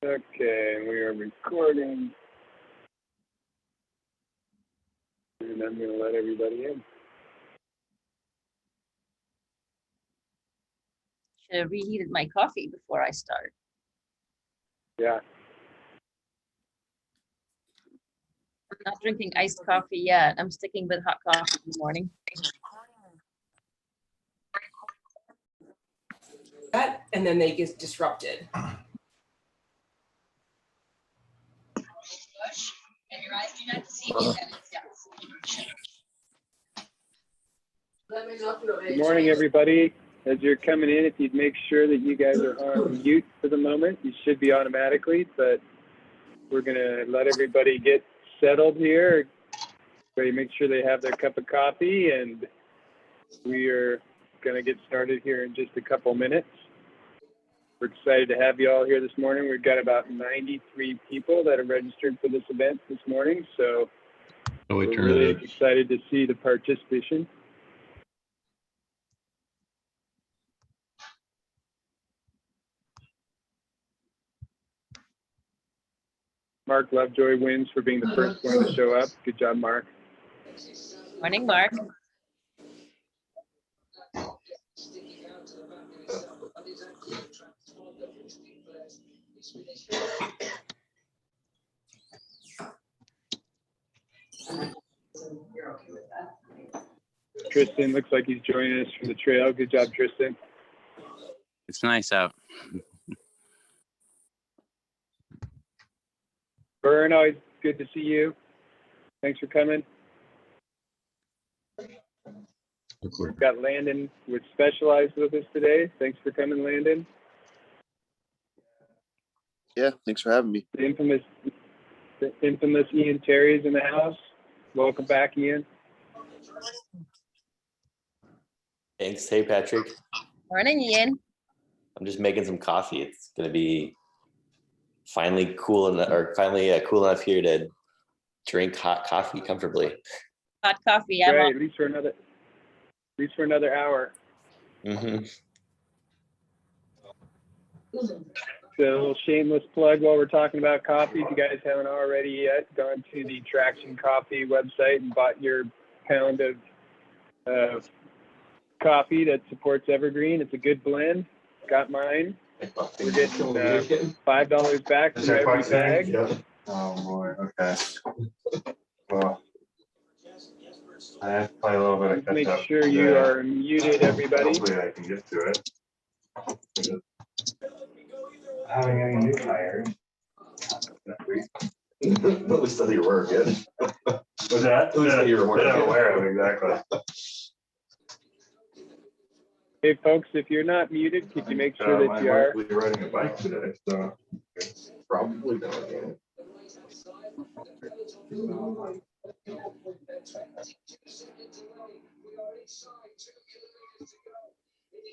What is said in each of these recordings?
Okay, we are recording. And I'm going to let everybody in. Should have reheated my coffee before I start. Yeah. I'm not drinking iced coffee yet. I'm sticking with hot coffee in the morning. That, and then they get disrupted. Good morning, everybody. As you're coming in, if you'd make sure that you guys are on mute for the moment, you should be automatically, but we're going to let everybody get settled here. Everybody make sure they have their cup of coffee, and we are going to get started here in just a couple minutes. We're excited to have you all here this morning. We've got about 93 people that are registered for this event this morning, so we're really excited to see the participation. Mark Lovejoy wins for being the first one to show up. Good job, Mark. Morning, Mark. Tristan looks like he's joining us from the trail. Good job, Tristan. It's nice out. Vern, always good to see you. Thanks for coming. We've got Landon with Specialized with us today. Thanks for coming, Landon. Yeah, thanks for having me. The infamous Ian Terry is in the house. Welcome back, Ian. Thanks. Hey, Patrick. Morning, Ian. I'm just making some coffee. It's going to be finally cool enough here to drink hot coffee comfortably. Hot coffee. Right, at least for another hour. Mm-hmm. So a little shameless plug while we're talking about coffee. If you guys haven't already yet, gone to the Traction Coffee website and bought your pound of coffee that supports Evergreen. It's a good blend. Got mine. We're getting $5 back for every bag. Yep. Oh boy. Okay. Well, I have to play a little bit of catch Make up sure you are muted, everybody. Hopefully I can get to it. Having any new hires. At least that you were good. Was that? At least that you were That I'm aware of, exactly. Hey, folks, if you're not muted, could you make sure that you are? I'm riding a bike today, so it's Probably not.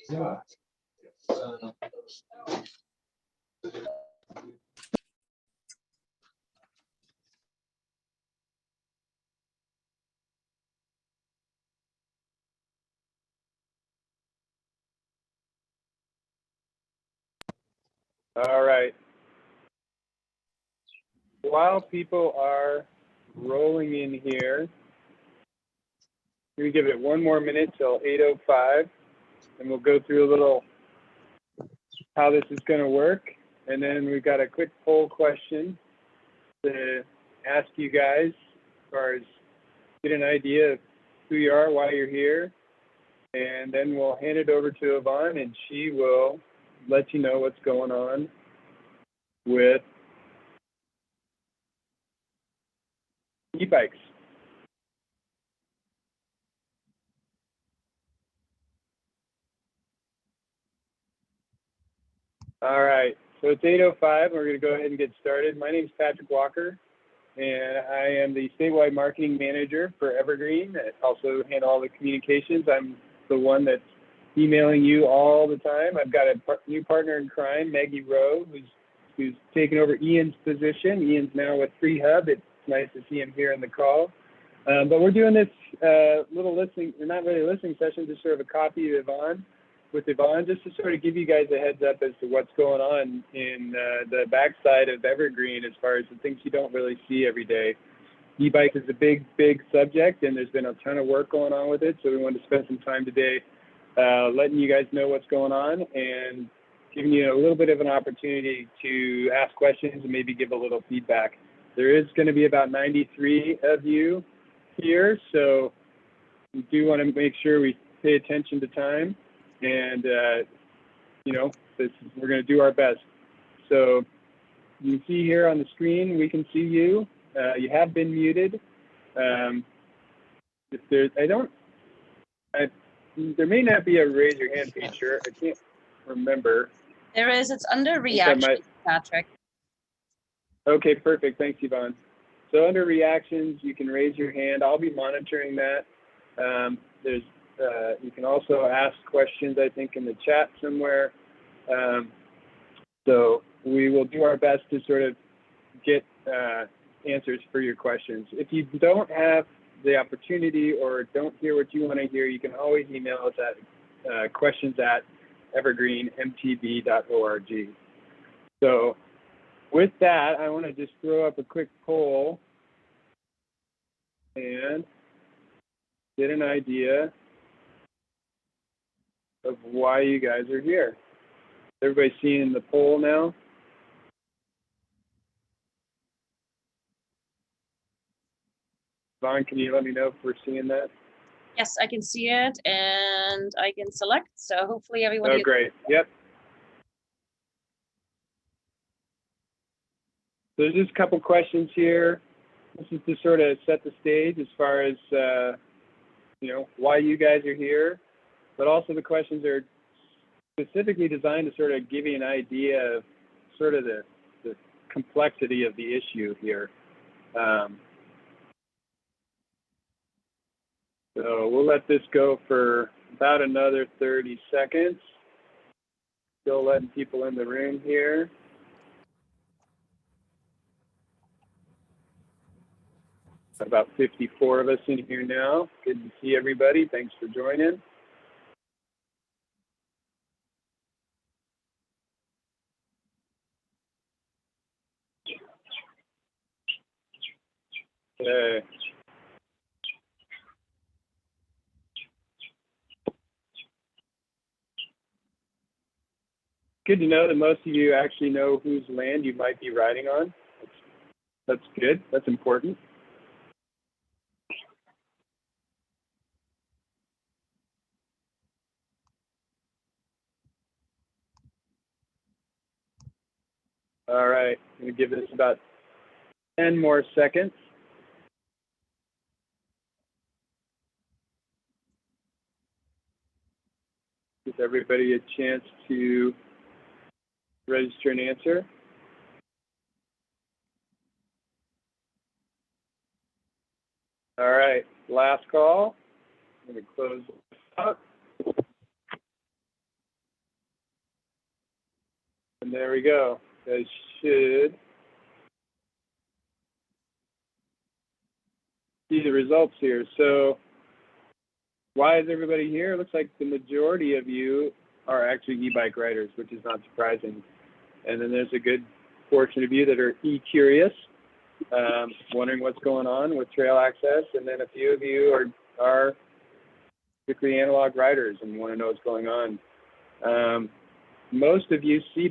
yeah. All right. While people are rolling in here, we give it one more minute till 8:05, and we'll go through a little how this is going to work. And then we've got a quick poll question to ask you guys as far as get an idea of who you are, why you're here. And then we'll hand it over to Yvonne, and she will let you know what's going on with e-bikes. All right, so it's 8:05. We're going to go ahead and get started. My name is Patrick Walker, and I am the statewide marketing manager for Evergreen. I also handle all the communications. I'm the one that's emailing you all the time. I've got a new partner in crime, Maggie Rowe, who's taken over Ian's position. Ian's now with Free Hub. It's nice to see him here in the call. But we're doing this little listening, not really listening session, just sort of a copy of Yvonne. with Yvonne, just to sort of give you guys a heads up as to what's going on in the backside of Evergreen as far as the things you don't really see every day. E-bike is a big, big subject, and there's been a ton of work going on with it. So we wanted to spend some time today letting you guys know what's going on and giving you a little bit of an opportunity to ask questions and maybe give a little feedback. There is going to be about 93 of you here, so we do want to make sure we pay attention to time, and you know, we're going to do our best. So you can see here on the screen, we can see you. You have been muted. If there's, there may not be a raise your hand feature. I can't remember. There is, it's under think I reaction, Patrick. Okay, perfect. Thanks, Yvonne. So under reactions, you can raise your hand. I'll be monitoring that. You can also ask questions, I think, in the chat somewhere. So we will do our best to sort of get answers for your questions. If you don't have the opportunity or don't hear what you want to hear, you can always email us at questions@evergreenmtb.org. So with that, I want to just throw up a quick poll and get an idea of why you guys are here. Everybody seeing the poll now? Yvonne, can you let me know if we're seeing that? Yes, I can see it and I can select. So hopefully everyone. Oh, great. Yep. So there's just a couple questions here. This is to sort of set the stage as far as, you know, why you guys are here, but also the questions are specifically designed to sort of give you an idea of sort of the complexity of the issue here. So we'll let this go for about another 30 seconds. Still letting people in the room here. About 54 of us in here now. Good to see everybody. Thanks for joining. Okay. Good to know that most of you actually know whose land you might be riding on. That's good. That's important. All right, I'm going to give this about 10 more seconds. Give everybody a chance to register an answer. All right, last call. I'm going to close this out. And there we go. You guys should see the results here. So why is everybody here? It looks like the majority of you are actually e-bike riders, which is not surprising. And then there's a good portion of you that are e-curious, wondering what's going on with trail access. And then a few of you are strictly analog riders and want to know what's going on. Most of you see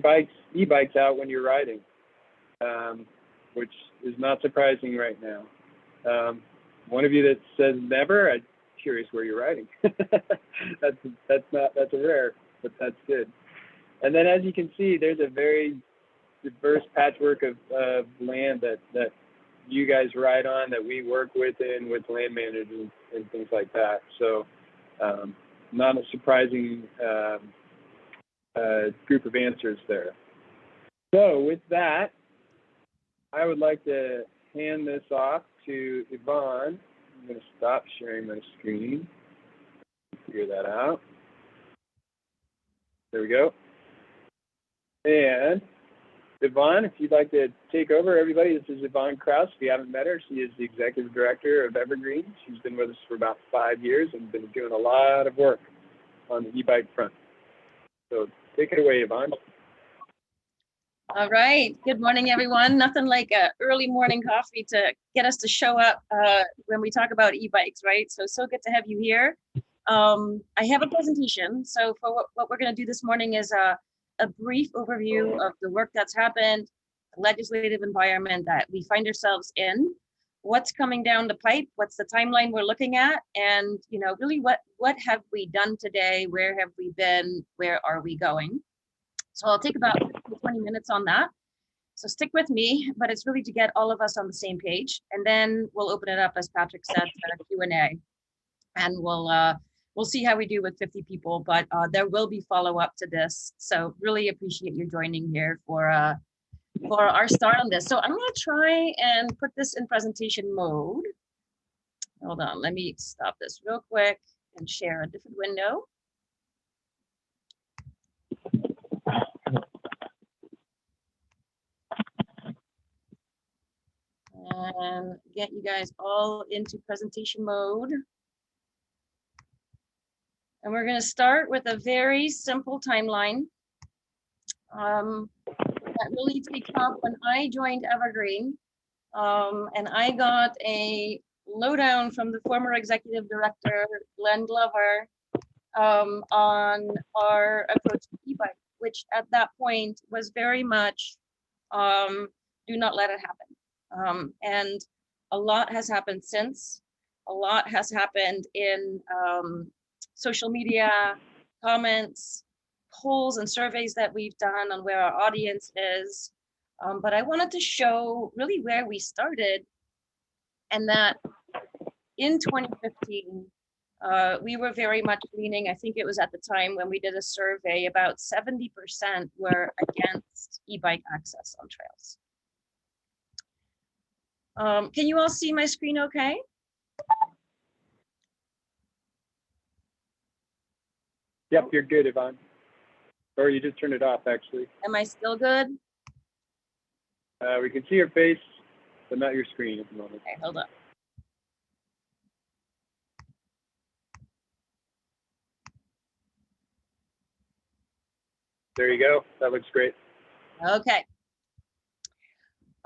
e-bikes out when you're riding, which is not surprising right now. One of you that says never, I'm curious where you're riding. that's a rare, but that's good. And then as you can see, there's a very diverse patchwork of land that you guys ride on, that we work with land managers and things like that. So not a surprising group of answers there. So with that, I would like to hand this off to Yvonne. I'm going to stop sharing my screen. Figure that out. There we go. And Yvonne, if you'd like to take over, everybody, this is Yvonne Krause. If you haven't met her, she is the executive director of Evergreen. She's been with us for about 5 years and been doing a lot of work on the e-bike front. So take it away, Yvonne. All right. Good morning, everyone. Nothing like a early morning coffee to get us to show up when we talk about e-bikes, right? So good to have you here. I have a presentation. So for what we're going to do this morning is a brief overview of the work that's happened, the legislative environment that we find ourselves in, what's coming down the pipe, what's the timeline we're looking at, and really what have we done today, where have we been, where are we going? So I'll take about 15 to 20 minutes on that. So stick with me, but it's really to get all of us on the same page, and then we'll open it up, as Patrick said, to Q&A, and we'll see how we do with 50 people, but there will be follow-up to this. So really appreciate you joining here for our start on this. So I'm going to try and put this in presentation mode. Hold on, let me stop this real quick and share a different window. And get you guys all into presentation mode. And we're going to start with a very simple timeline that really takes off when I joined Evergreen. And I got a lowdown from the former executive director, Glenn Glover, on our approach to e-bike, which at that point was very much do not let it happen. And a lot has happened since. A lot has happened in social media, comments, polls and surveys that we've done on where our audience is. But I wanted to show really where we started, and that in 2015, we were very much leaning, I think it was at the time when we did a survey, about 70% were against e-bike access on trails. Can you all see my screen okay? Yep, you're good, Yvonne. Or you just turned it off, actually. Am I still good? We can see your face, but not your screen at the moment. Okay, hold on. There you go. That looks great. Okay.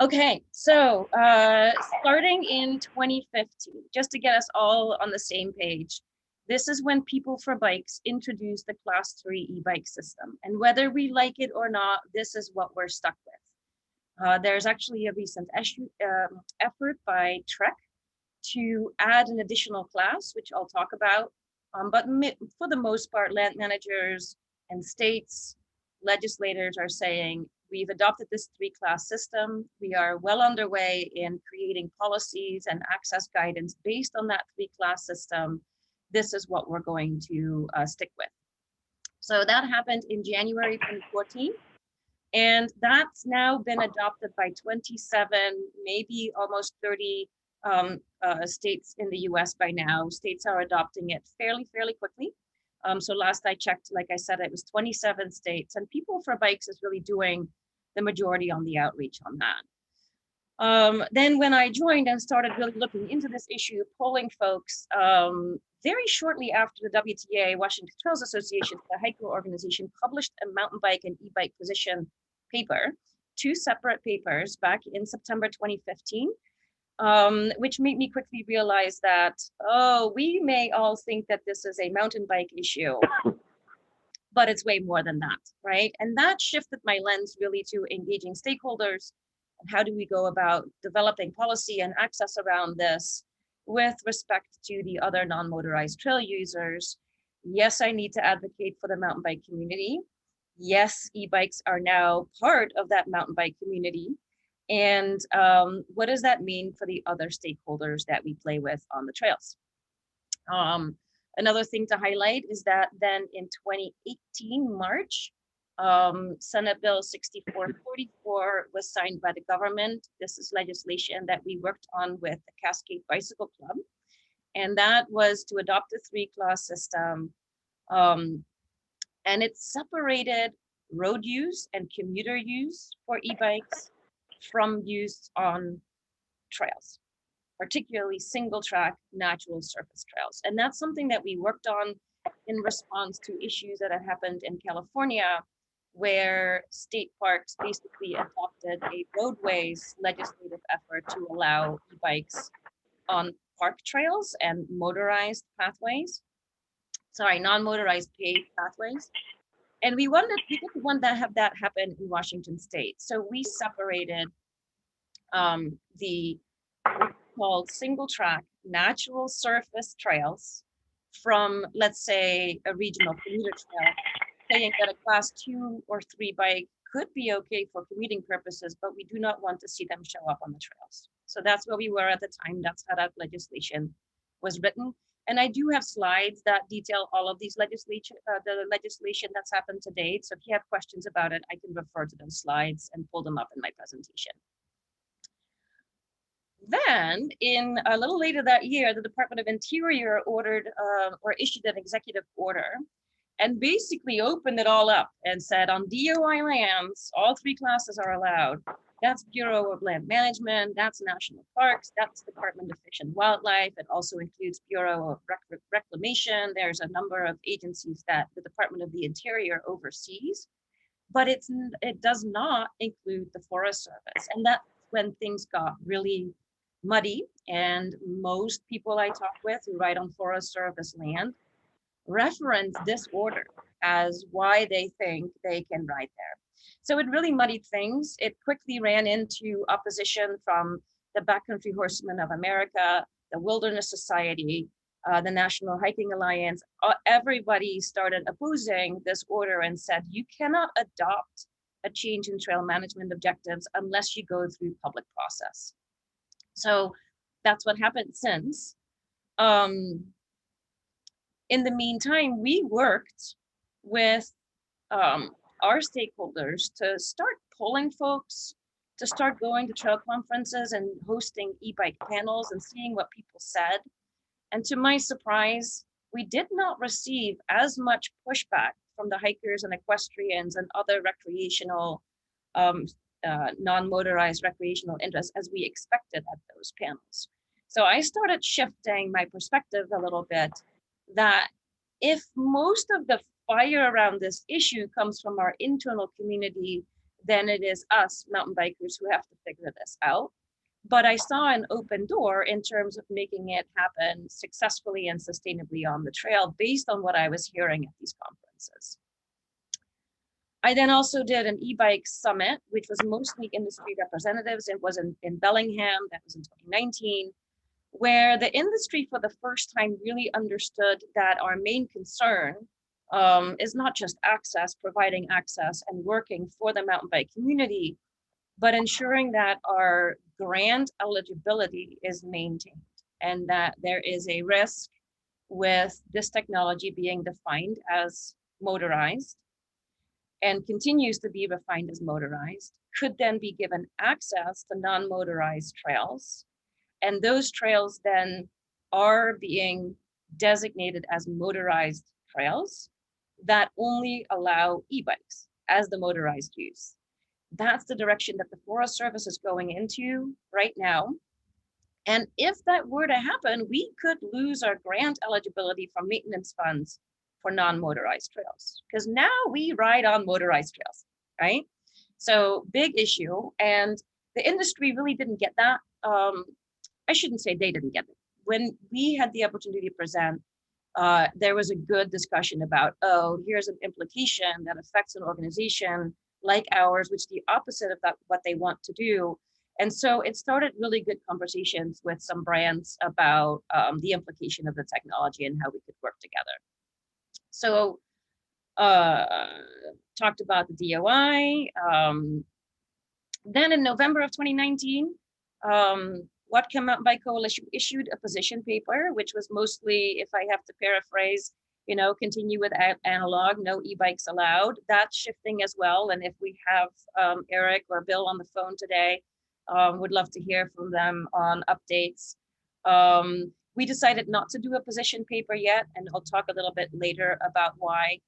Okay, so starting in 2015, just to get us all on the same page, this is when People for Bikes introduced the Class 3 e-bike system. And whether we like it or not, this is what we're stuck with. There's actually a recent effort by Trek to add an additional class, which I'll talk about. But for the most part, land managers and states, legislators are saying, we've adopted this 3-class system. We are well underway in creating policies and access guidance based on that 3-class system. This is what we're going to stick with. So that happened in January 2014. And that's now been adopted by 27, maybe almost 30 states in the US by now. States are adopting it fairly quickly. So last I checked, like I said, it was 27 states, and People for Bikes is really doing the majority on the outreach on that. Then when I joined and started really looking into this issue, polling folks, very shortly after the WTA, Washington Trails Association, the hiker organization, published a mountain bike and e-bike position paper, 2 separate papers back in September 2015, which made me quickly realize that, oh, we may all think that this is a mountain bike issue, but it's way more than that, right? And that shifted my lens really to engaging stakeholders. And how do we go about developing policy and access around this with respect to the other non-motorized trail users? Yes, I need to advocate for the mountain bike community. Yes, e-bikes are now part of that mountain bike community. And what does that mean for the other stakeholders that we play with on the trails? Another thing to highlight is that then in 2018, March, Senate Bill 6444 was signed by the government. This is legislation that we worked on with the Cascade Bicycle Club. And that was to adopt a 3-class system. And it separated road use and commuter use for e-bikes from use on trails, particularly single track natural surface trails. And that's something that we worked on in response to issues that had happened in California, where state parks basically adopted a roadways legislative effort to allow e-bikes on park trails and motorized pathways. Sorry, non-motorized paved pathways. And we didn't want to have that happen in Washington State. So we separated the called single track natural surface trails from, let's say, a regional commuter trail, saying that a class 2 or 3 bike could be okay for commuting purposes, but we do not want to see them show up on the trails. So that's where we were at the time. That's how that legislation was written. And I do have slides that detail all of these the legislation that's happened to date. So if you have questions about it, I can refer to those slides and pull them up in my presentation. Then, in a little later that year, the Department of Interior ordered or issued an executive order and basically opened it all up and said on DOI lands, all 3 classes are allowed. That's Bureau of Land Management, that's National Parks, that's Department of Fish and Wildlife. It also includes Bureau of Reclamation. There's a number of agencies that the Department of the Interior oversees, but it does not include the Forest Service. And that's when things got really muddy. And most people I talk with who ride on Forest Service land reference this order as why they think they can ride there. So it really muddied things. It quickly ran into opposition from the Backcountry Horsemen of America, the Wilderness Society, the National Hiking Alliance. Everybody started opposing this order and said, you cannot adopt a change in trail management objectives unless you go through public process. So that's what happened since. In the meantime, we worked with our stakeholders to start polling folks, to start going to trail conferences and hosting e-bike panels and seeing what people said. And to my surprise, we did not receive as much pushback from the hikers and equestrians and other recreational, non-motorized recreational interests as we expected at those panels. So I started shifting my perspective a little bit that if most of the fire around this issue comes from our internal community, then it is us mountain bikers who have to figure this out. But I saw an open door in terms of making it happen successfully and sustainably on the trail based on what I was hearing at these conferences. I then also did an e-bike summit, which was mostly industry representatives. It was in Bellingham, that was in 2019, where the industry for the first time really understood that our main concern is not just access, providing access and working for the mountain bike community, but ensuring that our grant eligibility is maintained and that there is a risk with this technology being defined as motorized and continues to be refined as motorized, could then be given access to non-motorized trails. And those trails then are being designated as motorized trails that only allow e-bikes as the motorized use. That's the direction that the Forest Service is going into right now. And if that were to happen, we could lose our grant eligibility from maintenance funds for non-motorized trails, because now we ride on motorized trails, right? So big issue. And the industry really didn't get that. I shouldn't say they didn't get it. When we had the opportunity to present, there was a good discussion about, oh, here's an implication that affects an organization like ours, which is the opposite of that, what they want to do. And so it started really good conversations with some brands about the implication of the technology and how we could work together. So talked about the DOI. Then in November of 2019, Whatcom Mountain Bike Coalition issued a position paper, which was mostly, if I have to paraphrase, continue with analog, no e-bikes allowed. That's shifting as well. And if we have Eric or Bill on the phone today, would love to hear from them on updates. We decided not to do a position paper yet, and I'll talk a little bit later about why.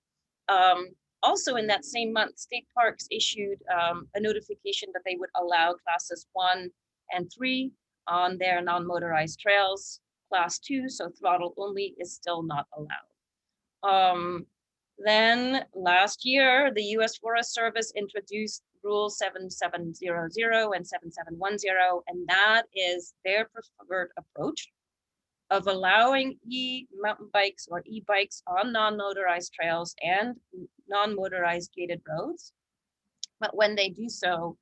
Also in that same month, State Parks issued a notification that they would allow classes 1 and 3 on their non-motorized trails. Class 2, so throttle only, is still not allowed. Then last year, the US Forest Service introduced Rule 7700 and 7710, and that is their preferred approach of allowing e-mountain bikes or e-bikes on non-motorized trails and non-motorized gated roads. But when they do so,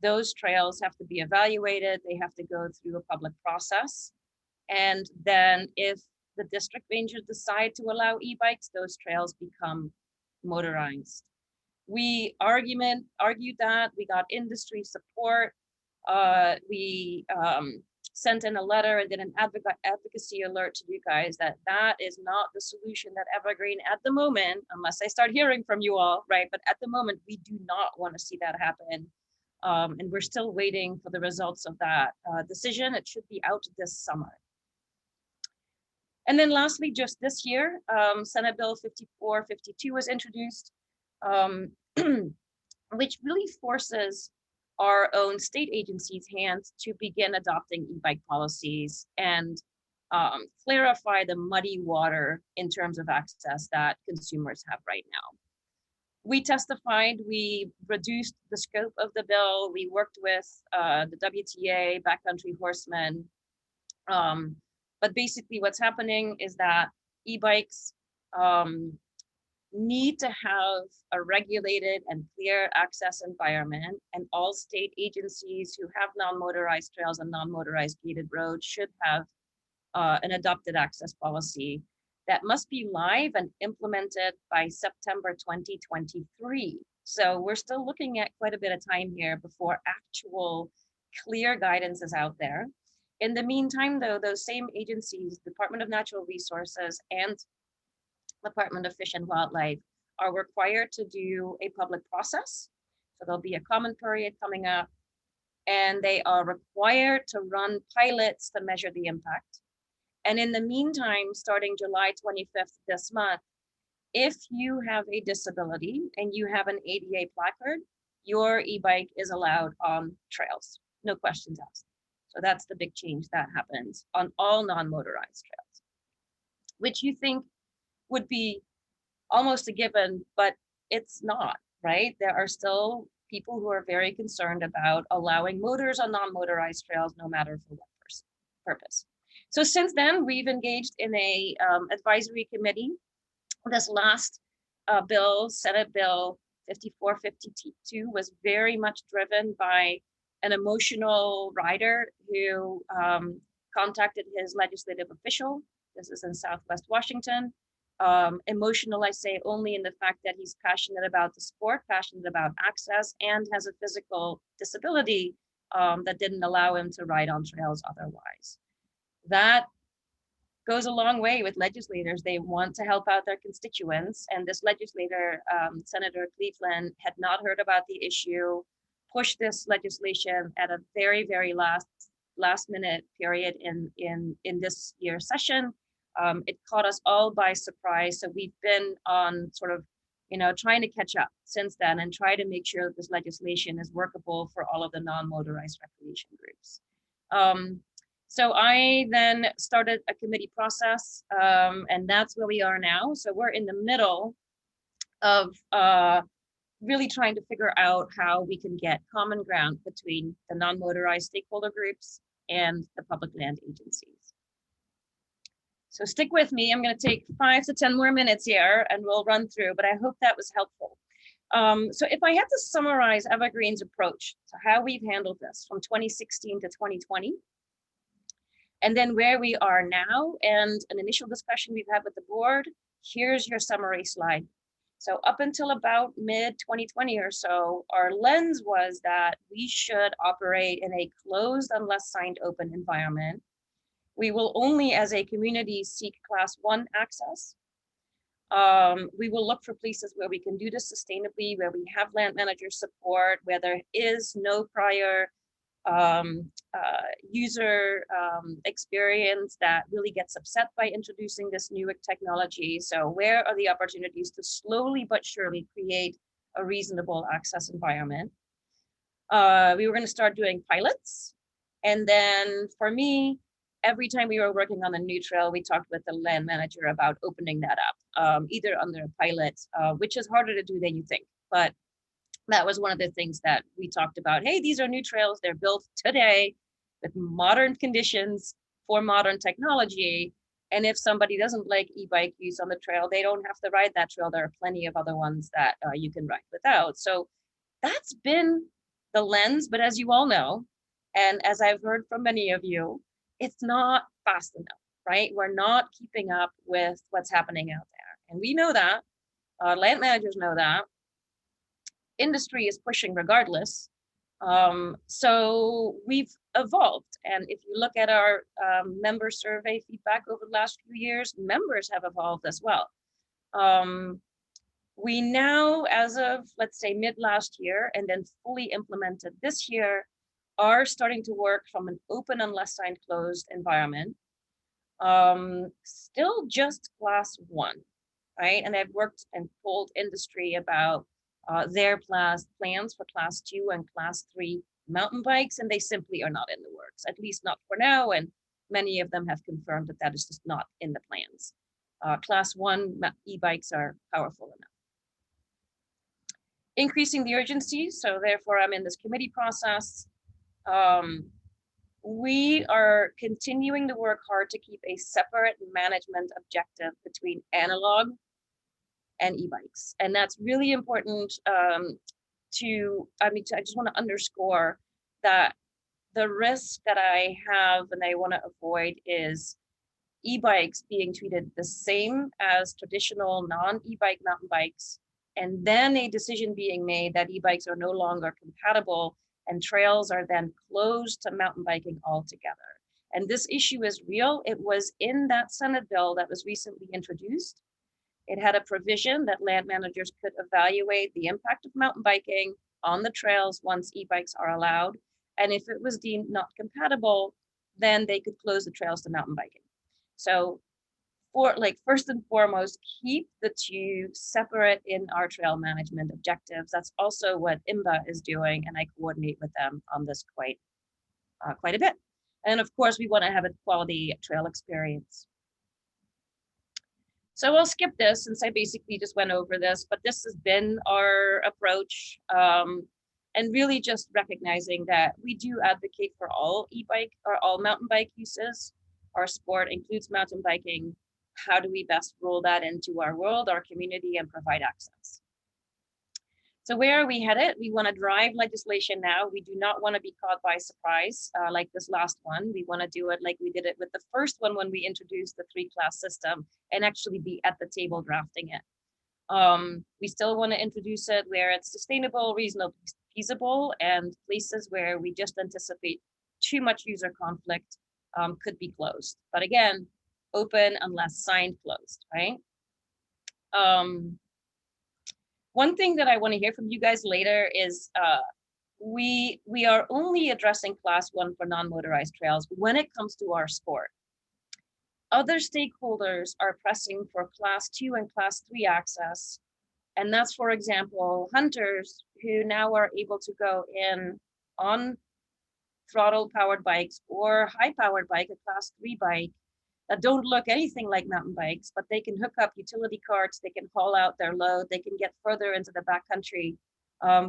those trails have to be evaluated. They have to go through a public process. And then if the district rangers decide to allow e-bikes, those trails become motorized. We argued that, we got industry support. We sent in a letter and did an advocacy alert to you guys that that is not the solution that Evergreen at the moment, unless I start hearing from you all, right? But at the moment, we do not want to see that happen. And we're still waiting for the results of that decision. It should be out this summer. And then lastly, just this year, Senate Bill 5452 was introduced, which really forces our own state agencies' hands to begin adopting e-bike policies and clarify the muddy water in terms of access that consumers have right now. We testified, we reduced the scope of the bill, we worked with the WTA, Backcountry Horsemen, but basically what's happening is that e-bikes need to have a regulated and clear access environment, and all state agencies who have non-motorized trails and non-motorized gated roads should have an adopted access policy that must be live and implemented by September 2023. So we're still looking at quite a bit of time here before actual clear guidance is out there. In the meantime, though, those same agencies, Department of Natural Resources and Department of Fish and Wildlife, are required to do a public process. So there'll be a comment period coming up, and they are required to run pilots to measure the impact. And in the meantime, starting July 25th this month, if you have a disability and you have an ADA placard, your e-bike is allowed on trails, no questions asked. So that's the big change that happens on all non-motorized trails, which you think would be almost a given, but it's not, right? There are still people who are very concerned about allowing motors on non-motorized trails, no matter for what purpose. So since then, we've engaged in a advisory committee. This last bill, Senate Bill 5452, was very much driven by an emotional rider who contacted his legislative official. This is in Southwest Washington. Emotional, I say, only in the fact that he's passionate about the sport, passionate about access, and has a physical disability that didn't allow him to ride on trails otherwise. That goes a long way with legislators. They want to help out their constituents, and this legislator, Senator Cleveland, had not heard about the issue, pushed this legislation at a very, very last minute period in this year's session. It caught us all by surprise. So we've been on sort of, trying to catch up since then and try to make sure that this legislation is workable for all of the non-motorized recreation groups. So I then started a committee process, and that's where we are now. So we're in the middle of really trying to figure out how we can get common ground between the non-motorized stakeholder groups and the public land agencies. So stick with me. I'm going to take 5 to 10 more minutes here and we'll run through, but I hope that was helpful. So if I had to summarize Evergreen's approach to how we've handled this from 2016 to 2020, and then where we are now and an initial discussion we've had with the board, here's your summary slide. So up until about mid 2020 or so, our lens was that we should operate in a closed unless signed open environment. We will only as a community seek class 1 access. We will look for places where we can do this sustainably, where we have land manager support, where there is no prior user experience that really gets upset by introducing this new technology. So where are the opportunities to slowly but surely create a reasonable access environment? We were going to start doing pilots. And then for me, every time we were working on a new trail, we talked with the land manager about opening that up, either under a pilot, which is harder to do than you think. But that was one of the things that we talked about. Hey, these are new trails. They're built today with modern conditions for modern technology. And if somebody doesn't like e-bike use on the trail, they don't have to ride that trail. There are plenty of other ones that you can ride without. So that's been the lens. But as you all know, and as I've heard from many of you, it's not fast enough, right? We're not keeping up with what's happening out there. And we know that. Land managers know that. Industry is pushing regardless. So we've evolved. And if you look at our member survey feedback over the last few years, members have evolved as well. We now, as of, let's say, mid last year, and then fully implemented this year, are starting to work from an open unless signed closed environment. Still just class 1, right? And I've worked and told industry about their plans for class 2 and class 3 mountain bikes, and they simply are not in the works, at least not for now. And many of them have confirmed that that is just not in the plans. Class 1 e-bikes are powerful enough. Increasing the urgency, so therefore I'm in this committee process. We are continuing to work hard to keep a separate management objective between analog and e-bikes. And that's really important I just want to underscore that the risk that I have and I want to avoid is e-bikes being treated the same as traditional non-e-bike mountain bikes, and then a decision being made that e-bikes are no longer compatible and trails are then closed to mountain biking altogether. And this issue is real. It was in that Senate bill that was recently introduced. It had a provision that land managers could evaluate the impact of mountain biking on the trails once e-bikes are allowed. And if it was deemed not compatible, then they could close the trails to mountain biking. So first and foremost, keep the two separate in our trail management objectives. That's also what IMBA is doing, and I coordinate with them on this quite a bit. And of course, we want to have a quality trail experience. So I'll skip this since I basically just went over this, but this has been our approach, and really just recognizing that we do advocate for all e-bike or all mountain bike uses. Our sport includes mountain biking. How do we best roll that into our world, our community, and provide access? So where are we headed? We want to drive legislation now. We do not want to be caught by surprise like this last one. We want to do it like we did it with the first one when we introduced the 3-class system and actually be at the table drafting it. We still want to introduce it where it's sustainable, reasonable, feasible, and places where we just anticipate too much user conflict could be closed. But again, open unless signed closed, right? One thing that I want to hear from you guys later is we are only addressing class 1 for non-motorized trails when it comes to our sport. Other stakeholders are pressing for class 2 and class 3 access. And that's, for example, hunters who now are able to go in on throttle powered bikes or high powered bike, a class 3 bike, that don't look anything like mountain bikes, but they can hook up utility carts, they can haul out their load, they can get further into the backcountry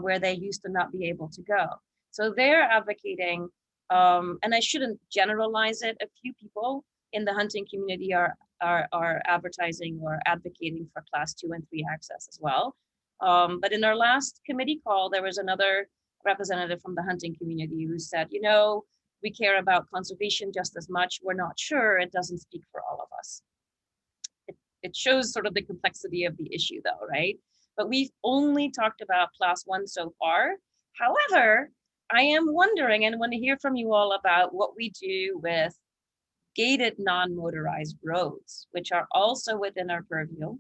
where they used to not be able to go. So they're advocating, and I shouldn't generalize it, a few people in the hunting community are advertising or advocating for class 2 and 3 access as well. But in our last committee call, there was another representative from the hunting community who said, you know, we care about conservation just as much. We're not sure. It doesn't speak for all of us. It shows sort of the complexity of the issue though, right? But we've only talked about class 1 so far. However, I am wondering and want to hear from you all about what we do with gated non-motorized roads, which are also within our purview.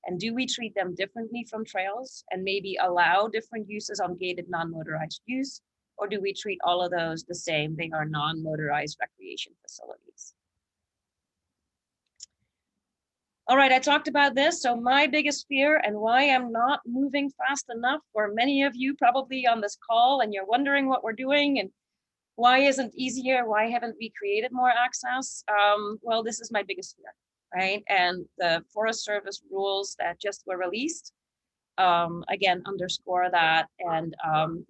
And do we treat them differently from trails and maybe allow different uses on gated non-motorized use? Or do we treat all of those the same? They are non-motorized recreation facilities. All right, I talked about this. So my biggest fear and why I'm not moving fast enough for many of you probably on this call and you're wondering what we're doing and Why isn't easier? Why haven't we created more access? Well, this is my biggest fear, right? And the Forest Service rules that just were released, again, underscore that. And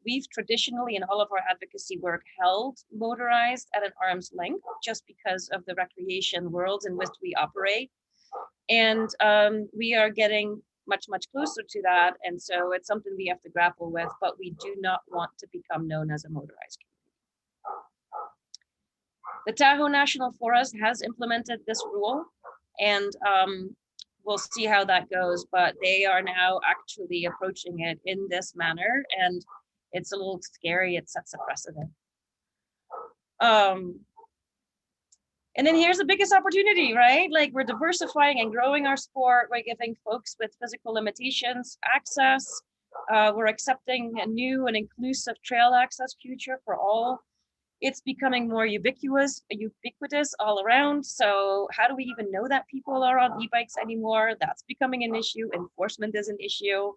we've traditionally in all of our advocacy work held motorized at an arm's length just because of the recreation worlds in which we operate. And we are getting much, much closer to that. And so it's something we have to grapple with, but we do not want to become known as a motorized community. The Tahoe National Forest has implemented this rule, and we'll see how that goes, but they are now actually approaching it in this manner, and it's a little scary. It sets a precedent. And then here's the biggest opportunity, right? Like, we're diversifying and growing our sport. We're giving folks with physical limitations access. We're accepting a new and inclusive trail access future for all. It's becoming more ubiquitous all around. So how do we even know that people are on e-bikes anymore? That's becoming an issue. Enforcement is an issue.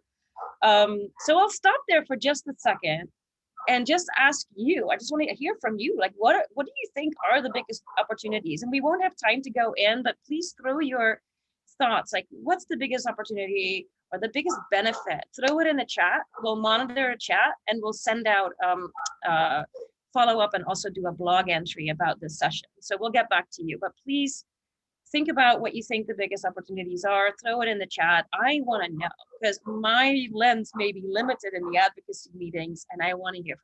So I'll stop there for just a second and just ask you. I just want to hear from you. Like, what do you think are the biggest opportunities? And we won't have time to go in, but please throw your thoughts. Like, what's the biggest opportunity or the biggest benefit? Throw it in the chat. We'll monitor a chat and we'll send out follow up and also do a blog entry about this session. So we'll get back to you, but please think about what you think the biggest opportunities are. Throw it in the chat. I want to know, because my lens may be limited in the advocacy meetings, and I want to hear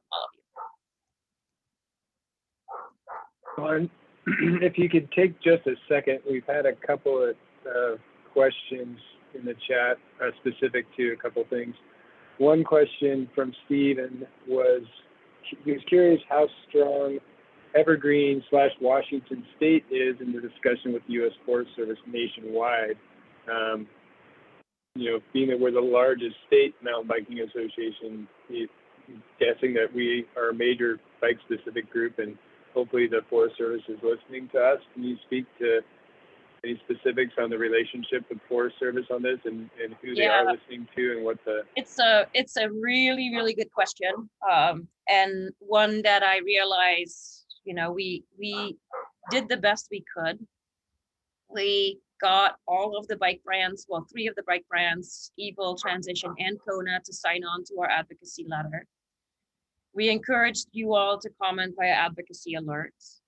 from all of you. If you could take just a second, we've had a couple of questions in the chat specific to a couple things. One question from Steven was, he was curious how strong Evergreen/Washington State is in the discussion with the U.S. Forest Service nationwide. You know, being that we're the largest state mountain biking association, he's guessing that we are a major bike-specific group, and hopefully the Forest Service is listening to us. Can you speak to any specifics on the relationship with Forest Service on this, and who they are listening to, and what the... It's a really, really good question, and one that I realize, you know, we did the best we could. We got all of the bike brands, well, 3 of the bike brands, Evil, Transition, and Kona, to sign on to our advocacy letter. We encouraged you all to comment via advocacy alerts.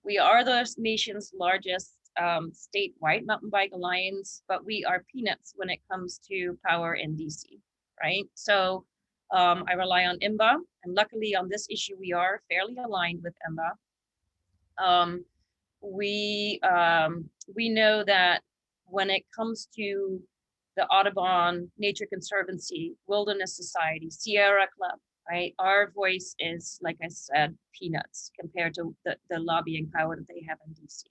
We are the nation's largest statewide mountain bike alliance, but we are peanuts when it comes to power in DC, right? So I rely on IMBA, and luckily on this issue, we are fairly aligned with IMBA. We know that when it comes to the Audubon, Nature Conservancy, Wilderness Society, Sierra Club, right? Our voice is, like I said, peanuts compared to the lobbying power that they have in DC.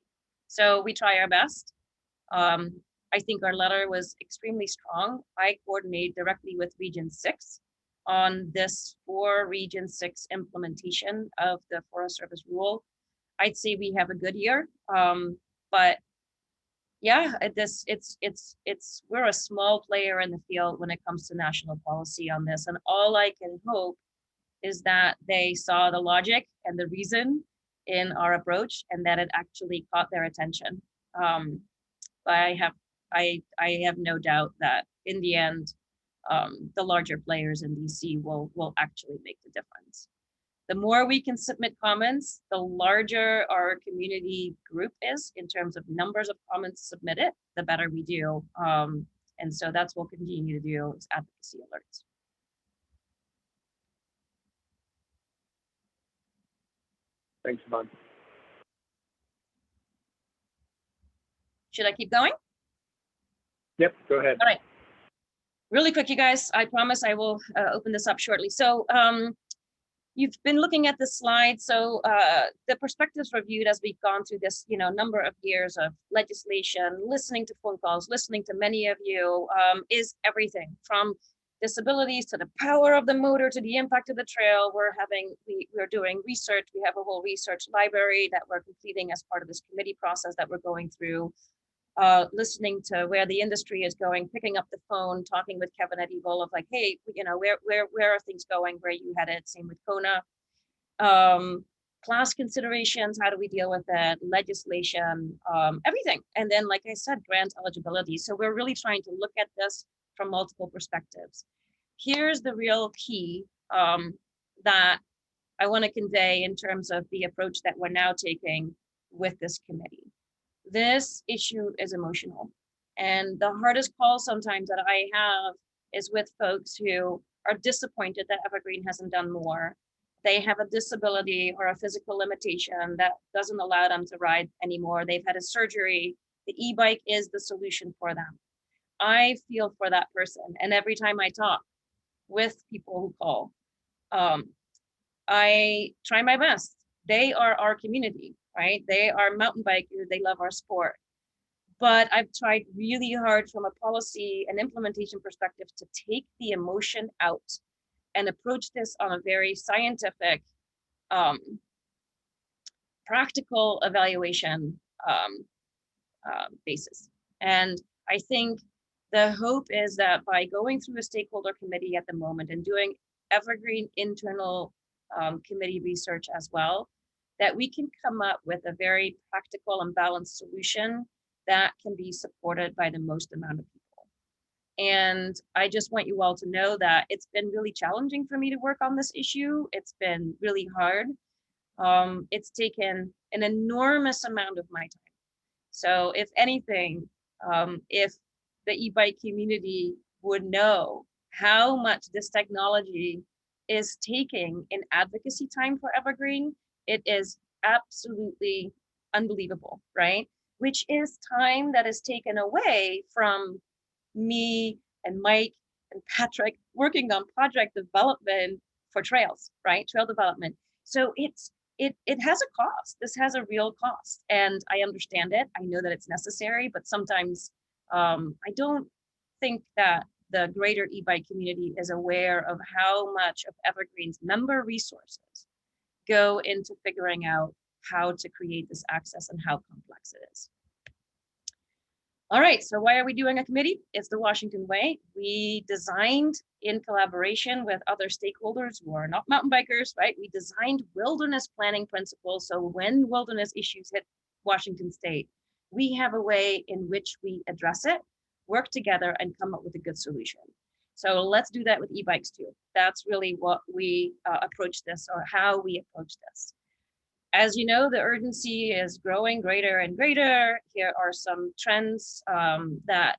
So we try our best. I think our letter was extremely strong. I coordinate directly with Region 6 on this for Region 6 implementation of the Forest Service rule. I'd say we have a good year, but yeah, we're a small player in the field when it comes to national policy on this, and all I can hope is that they saw the logic and the reason in our approach, and that it actually caught their attention. But I have no doubt that in the end, the larger players in DC will actually make the difference. The more we can submit comments, the larger our community group is in terms of numbers of comments submitted, the better we do. And so that's what we'll continue to do, is advocacy alerts. Thanks, Yvonne. Should I keep going? Yep, go ahead. All right. Really quick, you guys, I promise I will open this up shortly. So you've been looking at the slide. So the perspectives reviewed as we've gone through this, number of years of legislation, listening to phone calls, listening to many of you, is everything from disabilities to the power of the motor to the impact of the trail. We're doing research. We have a whole research library that we're completing as part of this committee process that we're going through. Listening to where the industry is going, picking up the phone, talking with Kevin at Evil of like, hey, where are things going? Where are you headed? Same with Kona. class considerations, how do we deal with it, legislation, everything. And then, like I said, grant eligibility. So we're really trying to look at this from multiple perspectives. Here's the real key that I want to convey in terms of the approach that we're now taking with this committee. This issue is emotional. And the hardest call sometimes that I have is with folks who are disappointed that Evergreen hasn't done more. They have a disability or a physical limitation that doesn't allow them to ride anymore. They've had a surgery. The e-bike is the solution for them. I feel for that person. And every time I talk with people who call, I try my best. They are our community, right? They are mountain bikers. They love our sport. But I've tried really hard from a policy and implementation perspective to take the emotion out and approach this on a very scientific, practical evaluation basis. And I think the hope is that by going through a stakeholder committee at the moment and doing Evergreen internal committee research as well, that we can come up with a very practical and balanced solution that can be supported by the most amount of people. And I just want you all to know that it's been really challenging for me to work on this issue. It's been really hard. It's taken an enormous amount of my time. So if anything, if the e-bike community would know how much this technology is taking in advocacy time for Evergreen, it is absolutely unbelievable, right? Which is time that is taken away from me and Mike and Patrick working on project development for trails, right? Trail development. So it has a cost. This has a real cost, and I understand it. I know that it's necessary, but sometimes I don't think that the greater e-bike community is aware of how much of Evergreen's member resources go into figuring out how to create this access and how complex it is. All right, so why are we doing a committee? It's the Washington way. We designed in collaboration with other stakeholders who are not mountain bikers, right? We designed wilderness planning principles. So when wilderness issues hit Washington State, we have a way in which we address it, work together, and come up with a good solution. So let's do that with e-bikes too. That's really what we approach this, or how we approach this. As you know, the urgency is growing greater and greater. Here are some trends that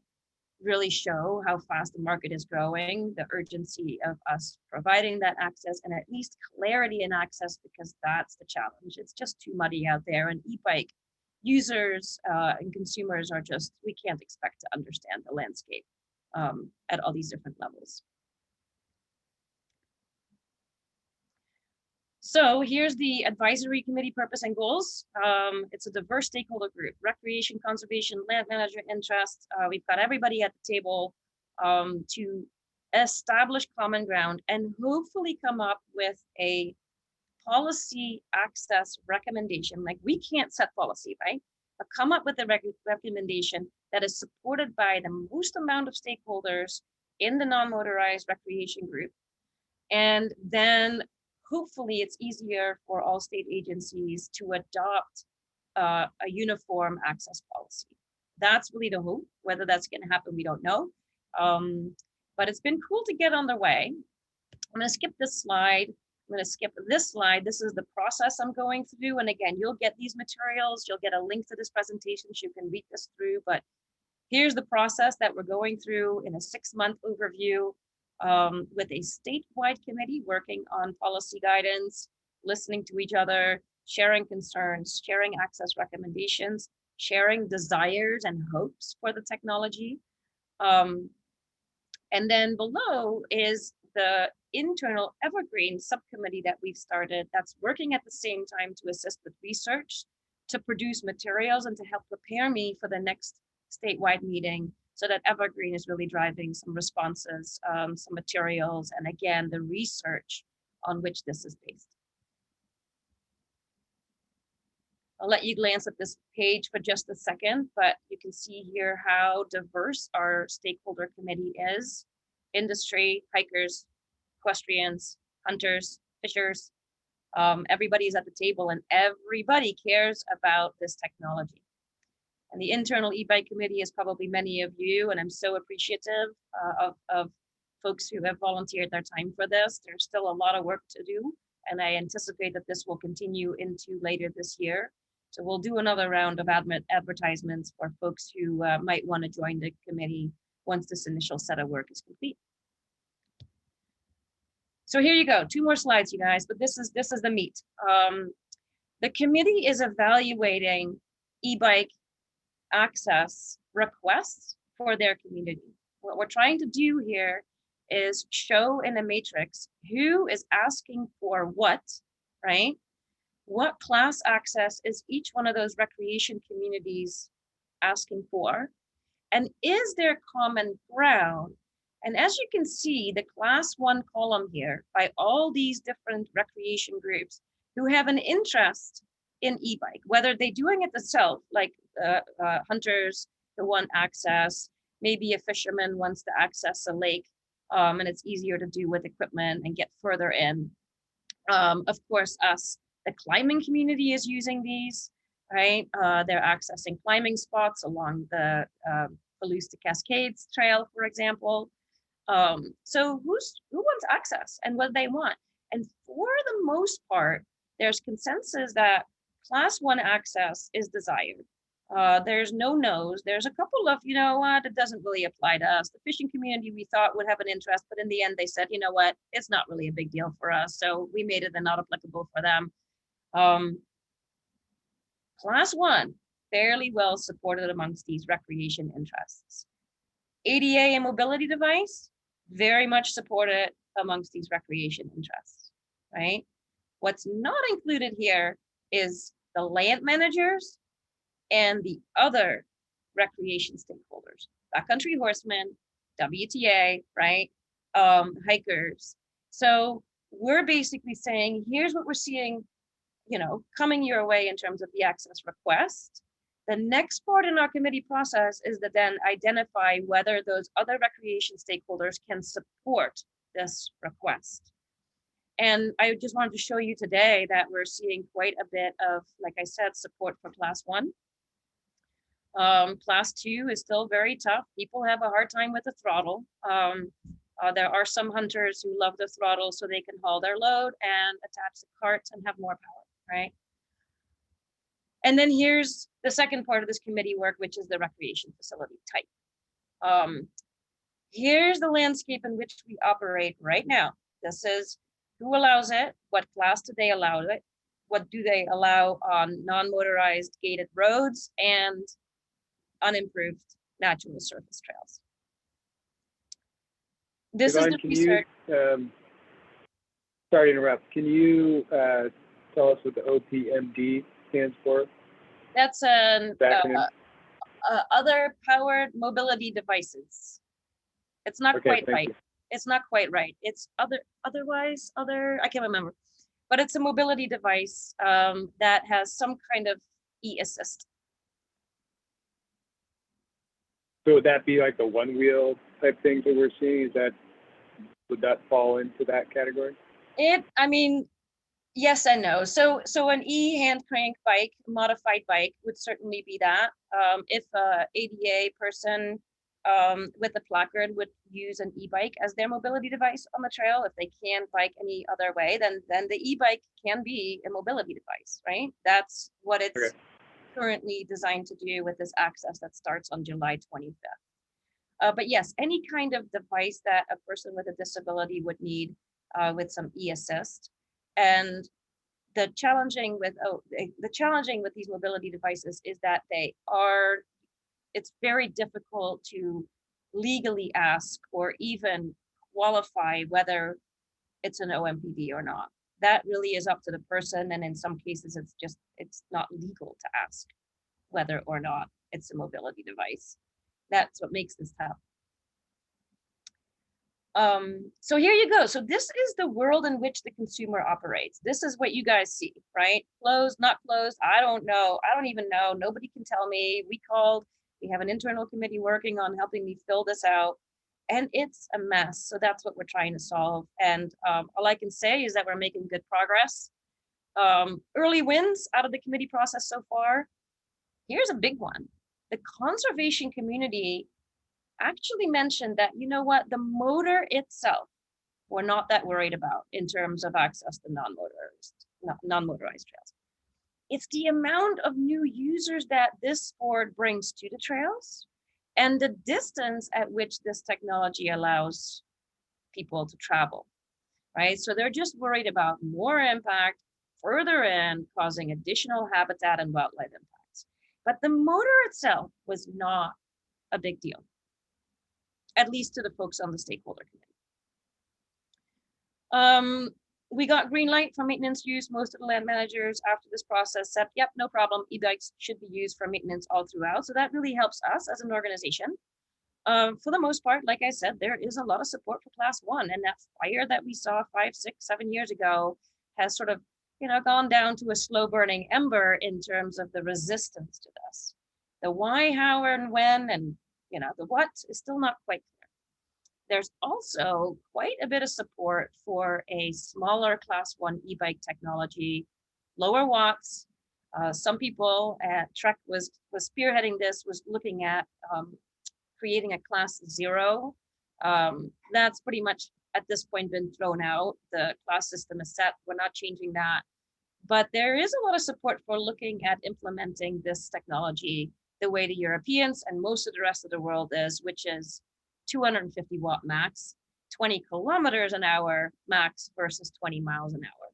really show how fast the market is growing, the urgency of us providing that access and at least clarity in access, because that's the challenge. It's just too muddy out there, and e-bike users and consumers are just, we can't expect to understand the landscape at all these different levels. So here's the advisory committee purpose and goals. It's a diverse stakeholder group: recreation, conservation, land management interests. We've got everybody at the table to establish common ground and hopefully come up with a policy access recommendation. Like, we can't set policy, right? But come up with a recommendation that is supported by the most amount of stakeholders in the non-motorized recreation group. And then hopefully it's easier for all state agencies to adopt a uniform access policy. That's really the hope. Whether that's going to happen, we don't know. But it's been cool to get on the way. I'm going to skip this slide. I'm going to skip this slide. This is the process I'm going through. And again, you'll get these materials. You'll get a link to this presentation so you can read this through. But here's the process that we're going through in a 6-month overview. With a statewide committee working on policy guidance, listening to each other, sharing concerns, sharing access recommendations, sharing desires and hopes for the technology. And then below is the internal Evergreen subcommittee that we've started that's working at the same time to assist with research, to produce materials, and to help prepare me for the next statewide meeting, so that Evergreen is really driving some responses, some materials, and again, the research on which this is based. I'll let you glance at this page for just a second, but you can see here how diverse our stakeholder committee is: industry, hikers, equestrians, hunters, fishers, Everybody's at the table and everybody cares about this technology. And the internal e-bike committee is probably many of you, and I'm so appreciative of folks who have volunteered their time for this. There's still a lot of work to do, and I anticipate that this will continue into later this year. So we'll do another round of advertisements for folks who might want to join the committee once this initial set of work is complete. So here you go, 2 more slides, you guys, but this is the meat. The committee is evaluating e-bike access requests for their community. What we're trying to do here is show in a matrix who is asking for what, right? What class access is each one of those recreation communities asking for? And is there common ground? And as you can see, the class 1 column here by all these different recreation groups who have an interest in e-bike, whether they're doing it themselves, like hunters who want access, maybe a fisherman wants to access a lake, and it's easier to do with equipment and get further in. Of course, us, the climbing community is using these, right? They're accessing climbing spots along the Palouse to Cascades Trail, for example. So who wants access and what they want? And for the most part, there's consensus that class 1 access is desired. There's no no's. There's a couple of, you know what, it doesn't really apply to us. The fishing community we thought would have an interest, but in the end they said, you know what, it's not really a big deal for us. So we made it not applicable for them. Class 1, fairly well supported amongst these recreation interests. ADA and mobility device, very much supported amongst these recreation interests, right? What's not included here is the land managers and the other recreation stakeholders, backcountry horsemen, WTA, right? Hikers. So we're basically saying, here's what we're seeing, you know, coming your way in terms of the access request. The next part in our committee process is to then identify whether those other recreation stakeholders can support this request. And I just wanted to show you today that we're seeing quite a bit of, like I said, support for class 1. Class 2 is still very tough. People have a hard time with the throttle. There are some hunters who love the throttle so they can haul their load and attach the carts and have more power, right? And then here's the second part of this committee work, which is the recreation facility type. Here's the landscape in which we operate right now. This is who allows it, what class do they allow it, what do they allow on non-motorized gated roads and unimproved natural surface trails. This Yvonne, is the research. Sorry to interrupt. Can you tell us what the OPMD stands for? That's an Acronym? other powered mobility devices. It's not Okay, quite thank right. you. It's not quite right. It's otherwise, I can't remember. But it's a mobility device that has some kind of e-assist. So would that be like the one wheel type things that we're seeing? Would that fall into that category? I mean, yes and no. So an e-hand crank bike, modified bike would certainly be that. If a ADA person with a placard would use an e-bike as their mobility device on the trail, if they can't bike any other way, then the e-bike can be a mobility device, right? That's what it's currently designed to do with this access that starts on July 25th. But yes, any kind of device that a person with a disability would need with some e-assist. And the challenging with these mobility devices is that it's very difficult to legally ask or even qualify whether it's an OMPD or not. That really is up to the person, and in some cases it's not legal to ask whether or not it's a mobility device. That's what makes this tough. So here you go. So this is the world in which the consumer operates. This is what you guys see, right? Closed, not closed, I don't know. I don't even know. Nobody can tell me. We have an internal committee working on helping me fill this out, and it's a mess. So that's what we're trying to solve. And all I can say is that we're making good progress. Early wins out of the committee process so far. Here's a big one. The conservation community actually mentioned that, you know what, the motor itself, we're not that worried about in terms of access to non-motorized trails. It's the amount of new users that this sport brings to the trails and the distance at which this technology allows people to travel, right? So they're just worried about more impact further in, causing additional habitat and wildlife impacts. But the motor itself was not a big deal, at least to the folks on the stakeholder committee. We got green light for maintenance use. Most of the land managers after this process said, yep, no problem. E-bikes should be used for maintenance all throughout. So that really helps us as an organization. For the most part, like I said, there is a lot of support for class 1, and that fire that we saw 5, 6, 7 years ago has sort of, gone down to a slow burning ember in terms of the resistance to this. The why, how, and when, and the what is still not quite clear. There's also quite a bit of support for a smaller class 1 e-bike technology, lower watts. Some people at Trek was spearheading this, was looking at creating a class 0. That's pretty much at this point been thrown out. The class system is set. We're not changing that. But there is a lot of support for looking at implementing this technology the way the Europeans and most of the rest of the world is, which is 250 watt max, 20 kilometers an hour max versus 20 miles an hour.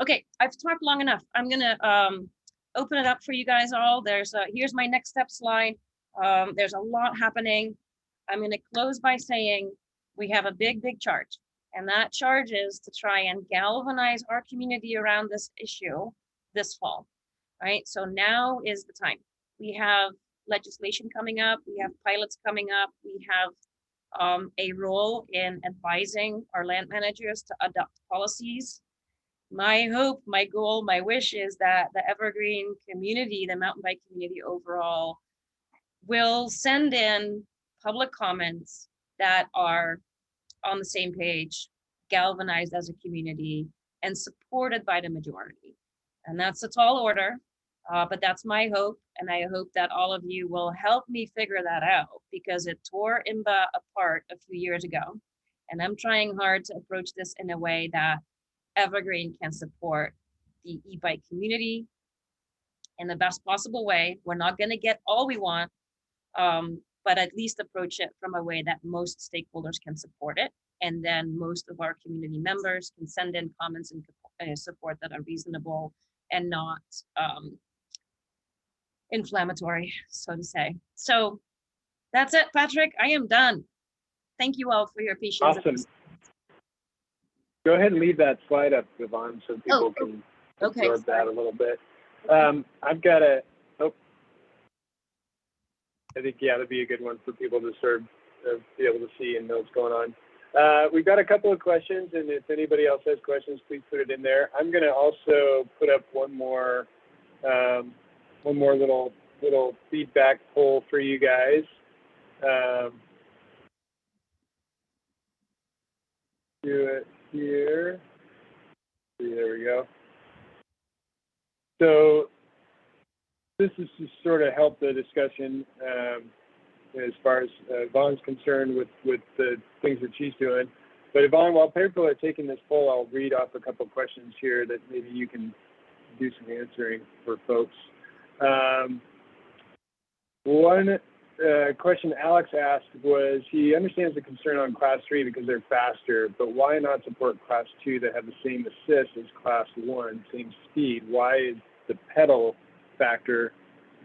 Okay, I've talked long enough. I'm gonna open it up for you guys all. Here's my next step slide. There's a lot happening. I'm gonna close by saying we have a big charge, and that charge is to try and galvanize our community around this issue this fall, right? So now is the time. We have legislation coming up, we have pilots coming up, we have a role in advising our land managers to adopt policies. My hope, my goal, my wish is that the Evergreen community, the mountain bike community overall, will send in public comments that are on the same page, galvanized as a community, and supported by the majority. And that's a tall order, but that's my hope. And I hope that all of you will help me figure that out, because it tore IMBA apart a few years ago. And I'm trying hard to approach this in a way that Evergreen can support the e-bike community in the best possible way. We're not going to get all we want, but at least approach it from a way that most stakeholders can support it. And then most of our community members can send in comments and support that are reasonable and not inflammatory, so to say. So that's it, Patrick. I am done. Thank you all for your patience. Awesome. Go ahead and leave that slide up, Yvonne, so people can absorb that a little bit. I've got I think, yeah, that'd be a good one for people to be able to see and know what's going on. We've got a couple of questions, and if anybody else has questions, please put it in there. I'm going to also put up one more little feedback poll for you guys. Do it here. There we go. So this is to sort of help the discussion as far as Yvonne's concerned with the things that she's doing. But Yvonne, while people are taking this poll, I'll read off a couple of questions here that maybe you can do some answering for folks. One question Alex asked was, he understands the concern on class 3 because they're faster, but why not support class 2 that have the same assist as class 1, same speed? Why is the pedal factor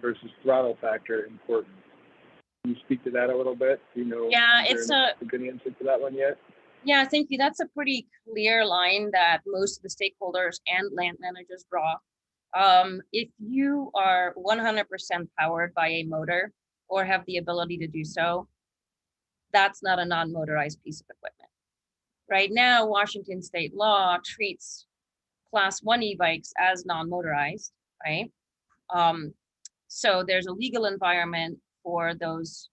versus throttle factor important? Can you speak to that a little bit? Do you know? Yeah, it's a good answer to that one yet? Yeah, thank you. That's a pretty clear line that most of the stakeholders and land managers draw. If you are 100% powered by a motor or have the ability to do so, that's not a non-motorized piece of equipment. Right now, Washington state law treats class 1 e-bikes as non-motorized, right? So there's a legal environment for those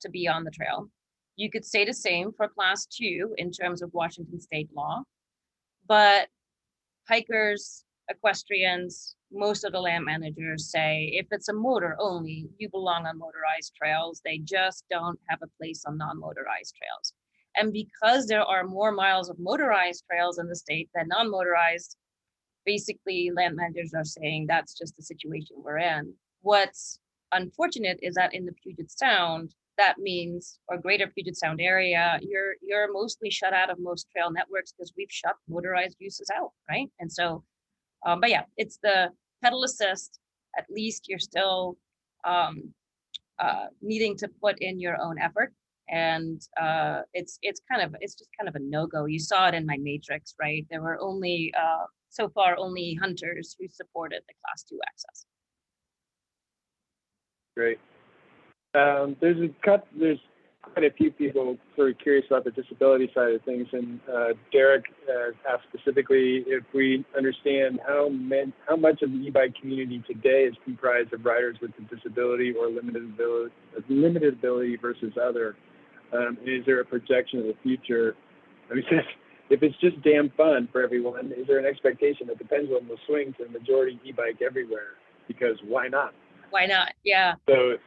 to be on the trail. You could say the same for class 2 in terms of Washington state law, But hikers, equestrians, most of the land managers say if it's a motor only, you belong on motorized trails. They just don't have a place on non-motorized trails. And because there are more miles of motorized trails in the state than non-motorized, basically land managers are saying that's just the situation we're in. What's unfortunate is that in the Puget Sound, that means, or greater Puget Sound area, you're mostly shut out of most trail networks because we've shut motorized uses out, right? And so, but yeah, it's the pedal assist. At least you're still needing to put in your own effort, and it's just kind of a no-go. You saw it in my matrix, right? There were only so far only hunters who supported the Class 2 access. Great. There's quite a few people sort of curious about the disability side of things, and Derek asked specifically if we understand how much of the e-bike community today is comprised of riders with a disability or limited ability versus other. And is there a projection of the future? I mean, if it's just damn fun for everyone, is there an expectation that the pendulum will swing to the majority e-bike everywhere? Because why not? Why not? Yeah. So,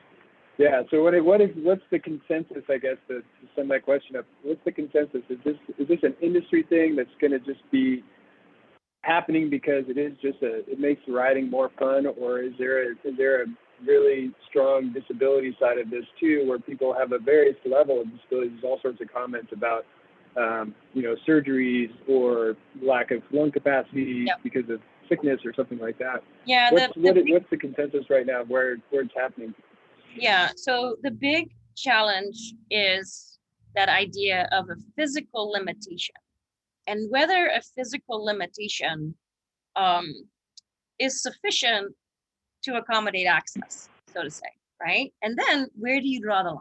yeah. So what's the consensus? I guess to sum that question up, what's the consensus? Is this an industry thing that's going to just be happening because it makes riding more fun, or is there a really strong disability side of this too, where people have a various level of disabilities? All sorts of comments about surgeries or lack of lung capacity because of sickness or something like that. Yeah. What's the consensus right now where it's happening? Yeah. So the big challenge is that idea of a physical limitation, and whether a physical limitation is sufficient to accommodate access, so to say, right? And then where do you draw the line?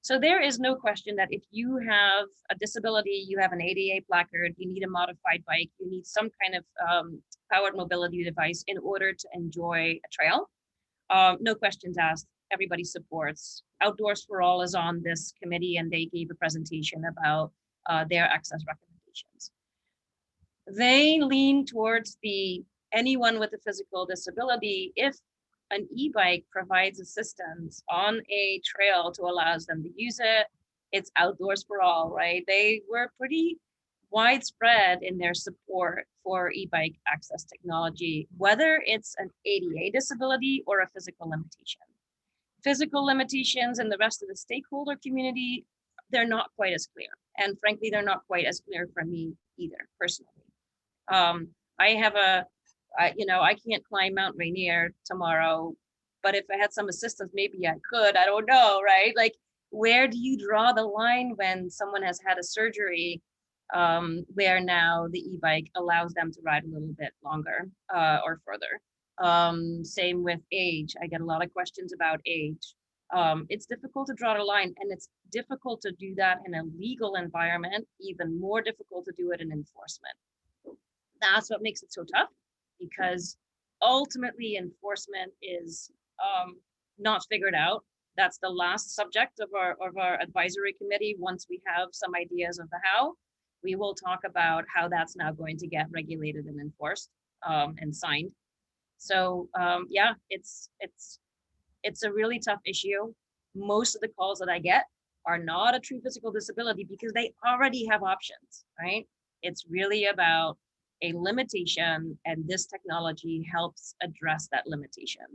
So there is no question that if you have a disability, you have an ADA placard, you need a modified bike, you need some kind of powered mobility device in order to enjoy a trail. No questions asked, everybody supports. Outdoors for All is on this committee, and they gave a presentation about their access recommendations. They lean towards the anyone with a physical disability if an e-bike provides assistance on a trail to allow them to use it. It's Outdoors for All, right? They were pretty widespread in their support for e-bike access technology, whether it's an ADA disability or a physical limitation. Physical limitations and the rest of the stakeholder community, they're not quite as clear. And frankly, they're not quite as clear for me either, personally. I can't climb Mount Rainier tomorrow, but if I had some assistance, maybe I could. I don't know, right? Like, where do you draw the line when someone has had a surgery where now the e-bike allows them to ride a little bit longer or further? Same with age. I get a lot of questions about age. It's difficult to draw the line, and it's difficult to do that in a legal environment, even more difficult to do it in enforcement. That's what makes it so tough, because ultimately enforcement is not figured out. That's the last subject of our advisory committee. Once we have some ideas of the how, we will talk about how that's now going to get regulated and enforced and signed. So yeah, it's a really tough issue. Most of the calls that I get are not a true physical disability because they already have options, right? It's really about a limitation, and this technology helps address that limitation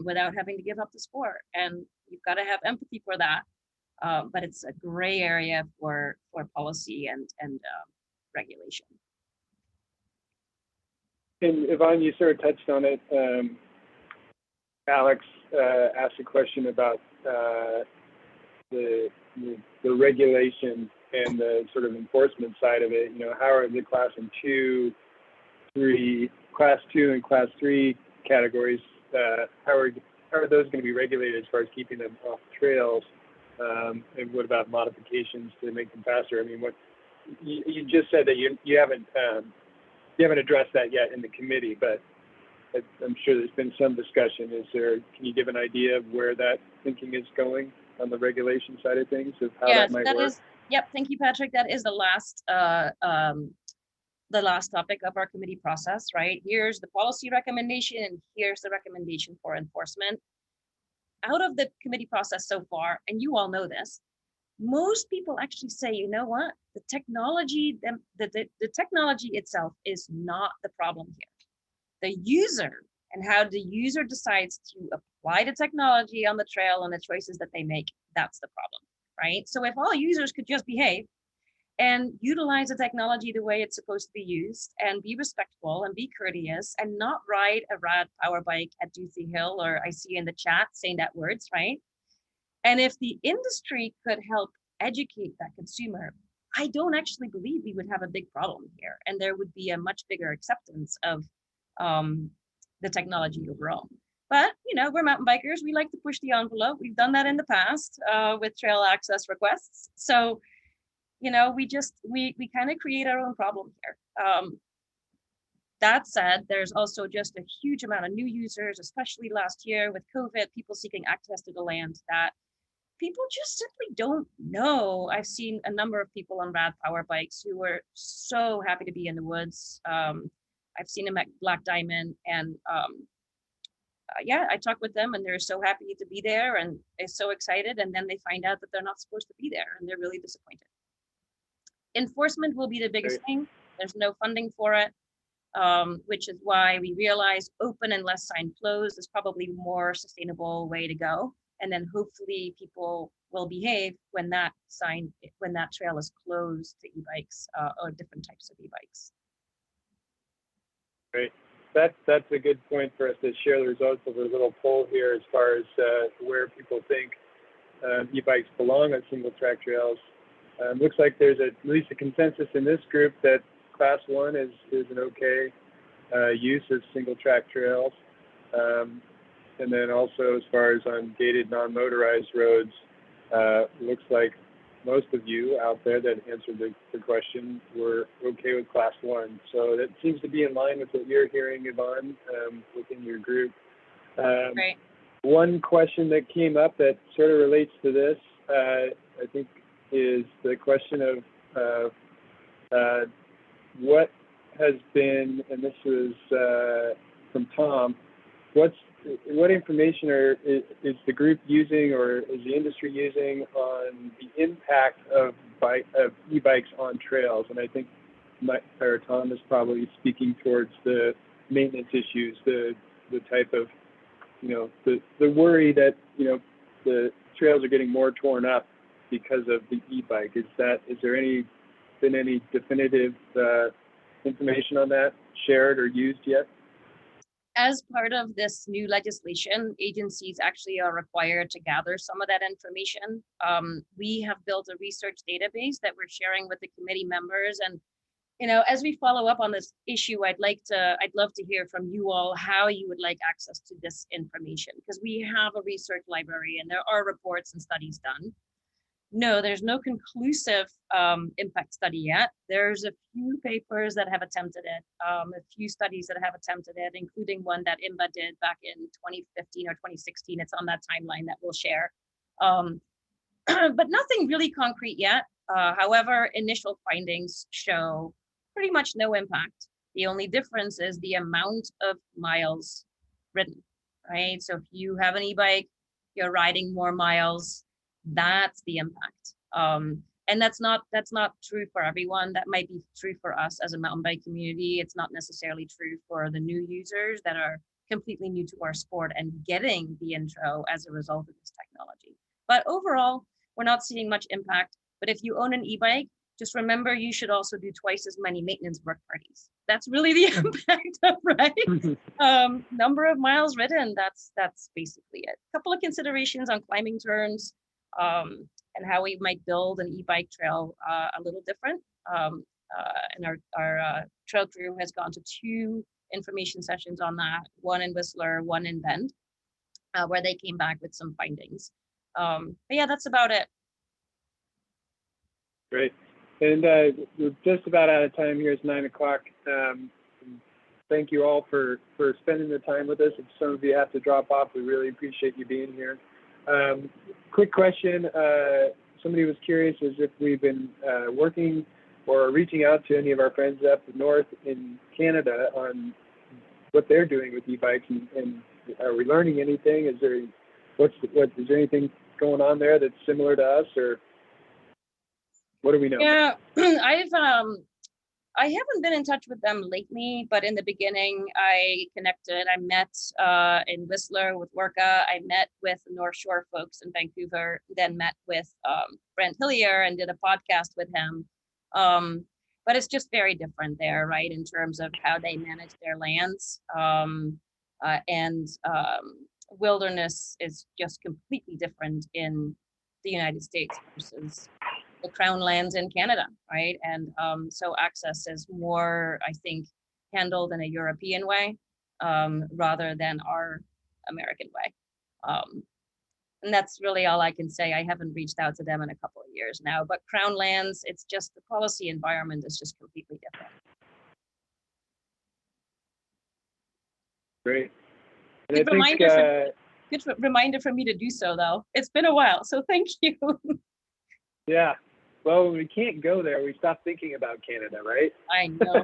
without having to give up the sport. And you've got to have empathy for that, but it's a gray area for policy and regulation. And Yvonne, you sort of touched on it. Alex asked a question about the regulation and the sort of enforcement side of it. How are the class 2 and class 3 categories? How are those going to be regulated as far as keeping them off trails? And what about modifications to make them faster? I mean, what you just said that you haven't addressed that yet in the committee, but I'm sure there's been some discussion. Can you give an idea of where that thinking is going on the regulation side of things, of how that might work? Yep, thank you, Patrick. That is the last the last topic of our committee process, right? Here's the policy recommendation and here's the recommendation for enforcement. Out of the committee process so far, and you all know this, most people actually say, you know what, the technology, the technology itself is not the problem here. The user and how the user decides to apply the technology on the trail and the choices that they make, that's the problem, right? So if all users could just behave and utilize the technology the way it's supposed to be used and be respectful and be courteous and not ride a rad power bike at Duthie Hill, or I see in the chat saying that words, right? And if the industry could help educate that consumer, I don't actually believe we would have a big problem here. And there would be a much bigger acceptance of the technology overall. But, you know, we're mountain bikers. We like to push the envelope. We've done that in the past with trail access requests. So, you know, we kind of create our own problem here. That said, there's also just a huge amount of new users, especially last year with COVID, people seeking access to the land that people just simply don't know. I've seen a number of people on rad power bikes who were so happy to be in the woods. I've seen them at Black Diamond, and yeah, I talk with them and they're so happy to be there and they're so excited, and then they find out that they're not supposed to be there and they're really disappointed. Enforcement will be the biggest thing. There's no funding for it, which is why we realize open and less sign closed is probably more sustainable way to go. And then hopefully people will behave when that trail is closed to e-bikes or different types of e-bikes. Great. That's a good point for us to share the results of a little poll here as far as where people think e-bikes belong on single track trails. Looks like there's at least a consensus in this group that Class 1 is an okay use of single track trails. And then also as far as on gated non-motorized roads, looks like most of you out there that answered the question were okay with Class 1. So that seems to be in line with what you're hearing, Yvonne, within your group. Right. One question that came up that sort of relates to this, I think, is the question of what has been, and this was from Tom, what information is the group using or is the industry using on the impact of e-bikes on trails? And I think Tom is probably speaking towards the maintenance issues, the type of, you know, the worry that, you know, the trails are getting more torn up because of the e-bike. Is there been any definitive information on that shared or used yet? As part of this new legislation, agencies actually are required to gather some of that information. We have built a research database that we're sharing with the committee members. And, you know, as we follow up on this issue, I'd love to hear from you all how you would like access to this information, because we have a research library and there are reports and studies done. No, there's no conclusive impact study yet. There's a few papers that have attempted it, a few studies that have attempted it, including one that IMBA did back in 2015 or 2016. It's on that timeline that we'll share. But nothing really concrete yet. However, initial findings show pretty much no impact. The only difference is the amount of miles ridden, right? So if you have an e-bike, you're riding more miles, that's the impact. And that's not true for everyone. That might be true for us as a mountain bike community. It's not necessarily true for the new users that are completely new to our sport and getting the intro as a result of this technology. But overall, we're not seeing much impact. But if you own an e-bike, just remember you should also do twice as many maintenance work parties. That's really the impact of, right? Number of miles ridden, that's basically it. A couple of considerations on climbing turns, and how we might build an e-bike trail a little different. And our trail crew has gone to 2 information sessions on that, one in Whistler, one in Bend, where they came back with some findings. But yeah, that's about it. Great. And we're just about out of time here. It's 9 o'clock. Thank you all for spending the time with us. If some of you have to drop off, we really appreciate you being here. Quick question. Somebody was curious as if we've been working or reaching out to any of our friends up north in Canada on what they're doing with e-bikes, and are we learning anything? Is there is there anything going on there that's similar to us, or what do we know? Yeah, I haven't been in touch with them lately, but in the beginning I connected. I met in Whistler with Worka. I met with the North Shore folks in Vancouver, then met with Brent Hillier and did a podcast with him. But it's just very different there, right, in terms of how they manage their lands. And wilderness is just completely different in the United States versus the crown lands in Canada, right? And so access is more, I think, handled in a European way rather than our American way. And that's really all I can say. I haven't reached out to them in a couple of years now, but crown lands, it's just the policy environment is just completely different. Great. And Good I think, reminder, good reminder for me to do so, though. It's been a while, so thank you. yeah, well, when we can't go there, we stop thinking about Canada, right? I know.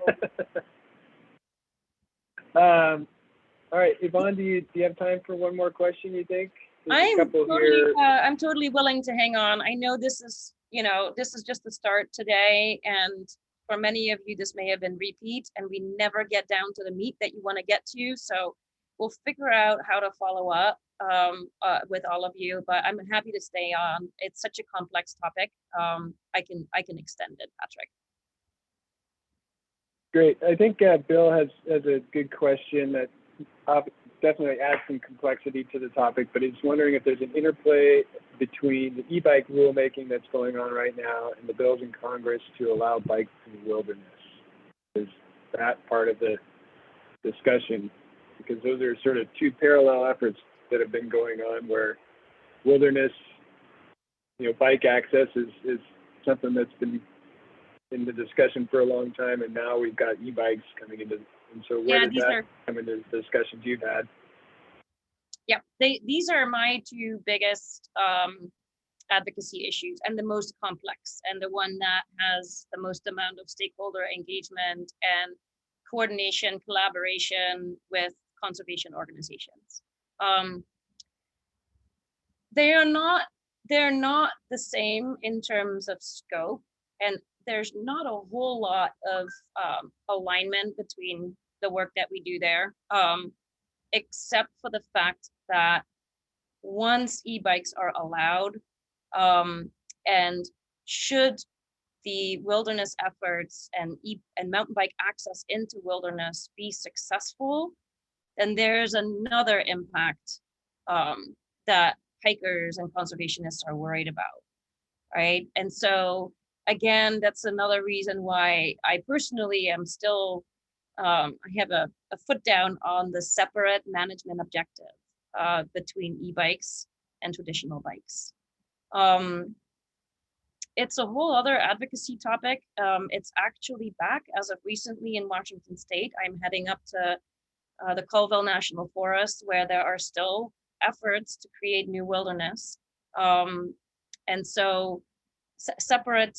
All right, Yvonne, do you have time for one more question, you think? There's a couple here. I'm totally willing to hang on. I know this is, this is just the start today, and for many of you, this may have been repeat, and we never get down to the meat that you want to get to. So we'll figure out how to follow up with all of you, but I'm happy to stay on. It's such a complex topic. I can extend it, Patrick. Great. I think Bill has a good question that definitely adds some complexity to the topic, but he's wondering if there's an interplay between the e-bike rulemaking that's going on right now and the bills in Congress to allow bikes in the wilderness. Is that part of the discussion? Because those are sort of two parallel efforts that have been going on, where wilderness, bike access is something that's been in the discussion for a long time, and now we've got e-bikes coming into. And so where does that come into the discussions you've had? Yeah, these are my two biggest advocacy issues, and the most complex, and the one that has the most amount of stakeholder engagement and coordination, collaboration with conservation organizations. They're not the same in terms of scope, and there's not a whole lot of alignment between the work that we do there, except for the fact that once e-bikes are allowed, and should the wilderness efforts and mountain bike access into wilderness be successful, then there's another impact that hikers and conservationists are worried about, right? And so again, that's another reason why I personally am still, I have a foot down on the separate management objective between e-bikes and traditional bikes. It's a whole other advocacy topic. It's actually back as of recently in Washington State. I'm heading up to the Colville National Forest, where there are still efforts to create new wilderness. And so separate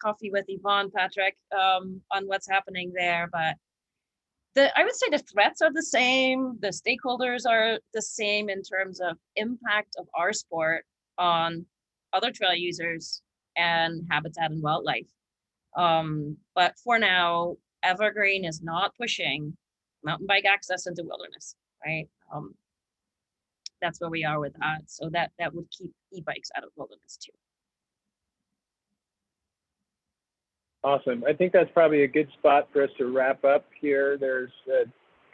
coffee with Yvonne, Patrick, on what's happening there. But I would say the threats are the same. The stakeholders are the same in terms of impact of our sport on other trail users and habitat and wildlife. But for now, Evergreen is not pushing mountain bike access into wilderness, right? That's where we are with that. So that would keep e-bikes out of wilderness too. Awesome. I think that's probably a good spot for us to wrap up here. There's a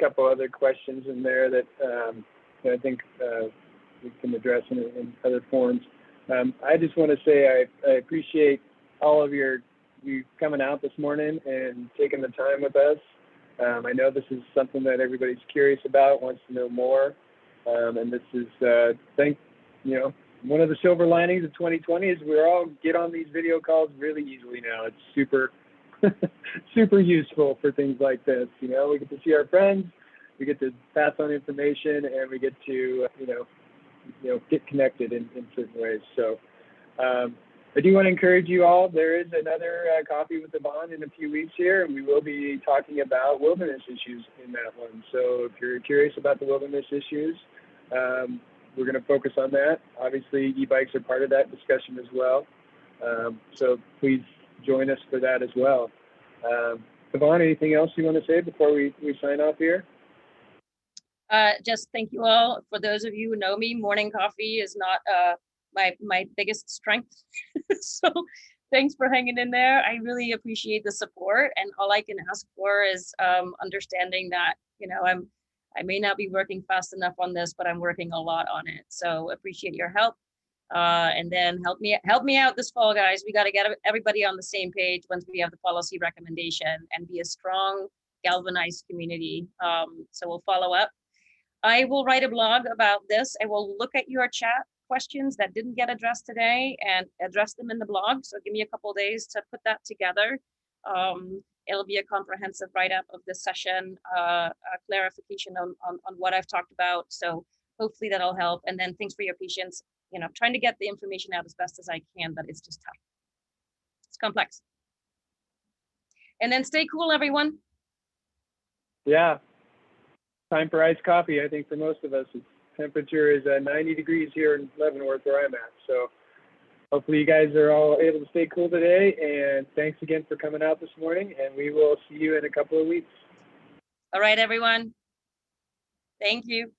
couple other questions in there that I think we can address in other forms. I just want to say I appreciate all of you coming out this morning and taking the time with us. I know this is something that everybody's curious about, wants to know more, and this is one of the silver linings of 2020 is we all get on these video calls really easily now. It's super, super useful for things like this. We get to see our friends, we get to pass on information, and we get to, get connected in certain ways. So I do want to encourage you all. There is another Coffee with Yvonne in a few weeks here, and we will be talking about wilderness issues in that one. So if you're curious about the wilderness issues, we're going to focus on that. Obviously, e-bikes are part of that discussion as well. So please join us for that as well. Yvonne, anything else you want to say before we sign off here? Just thank you all. For those of you who know me, morning coffee is not my biggest strength. So thanks for hanging in there. I really appreciate the support, and all I can ask for is understanding that, you know, I may not be working fast enough on this, but I'm working a lot on it. So appreciate your help. And then help me out this fall, guys. We got to get everybody on the same page once we have the policy recommendation and be a strong, galvanized community. So we'll follow up. I will write a blog about this. I will look at your chat questions that didn't get addressed today and address them in the blog. So give me a couple of days to put that together. It'll be a comprehensive write-up of this session, a clarification on what I've talked about. So hopefully that'll help. And then thanks for your patience. You know, trying to get the information out as best as I can, but it's just tough. It's complex. And then stay cool, everyone. Yeah. Time for iced coffee, I think, for most of us. The temperature is 90 degrees here in Leavenworth, where I'm at. So hopefully you guys are all able to stay cool today. And thanks again for coming out this morning. And we will see you in a couple of weeks. All right, everyone. Thank you.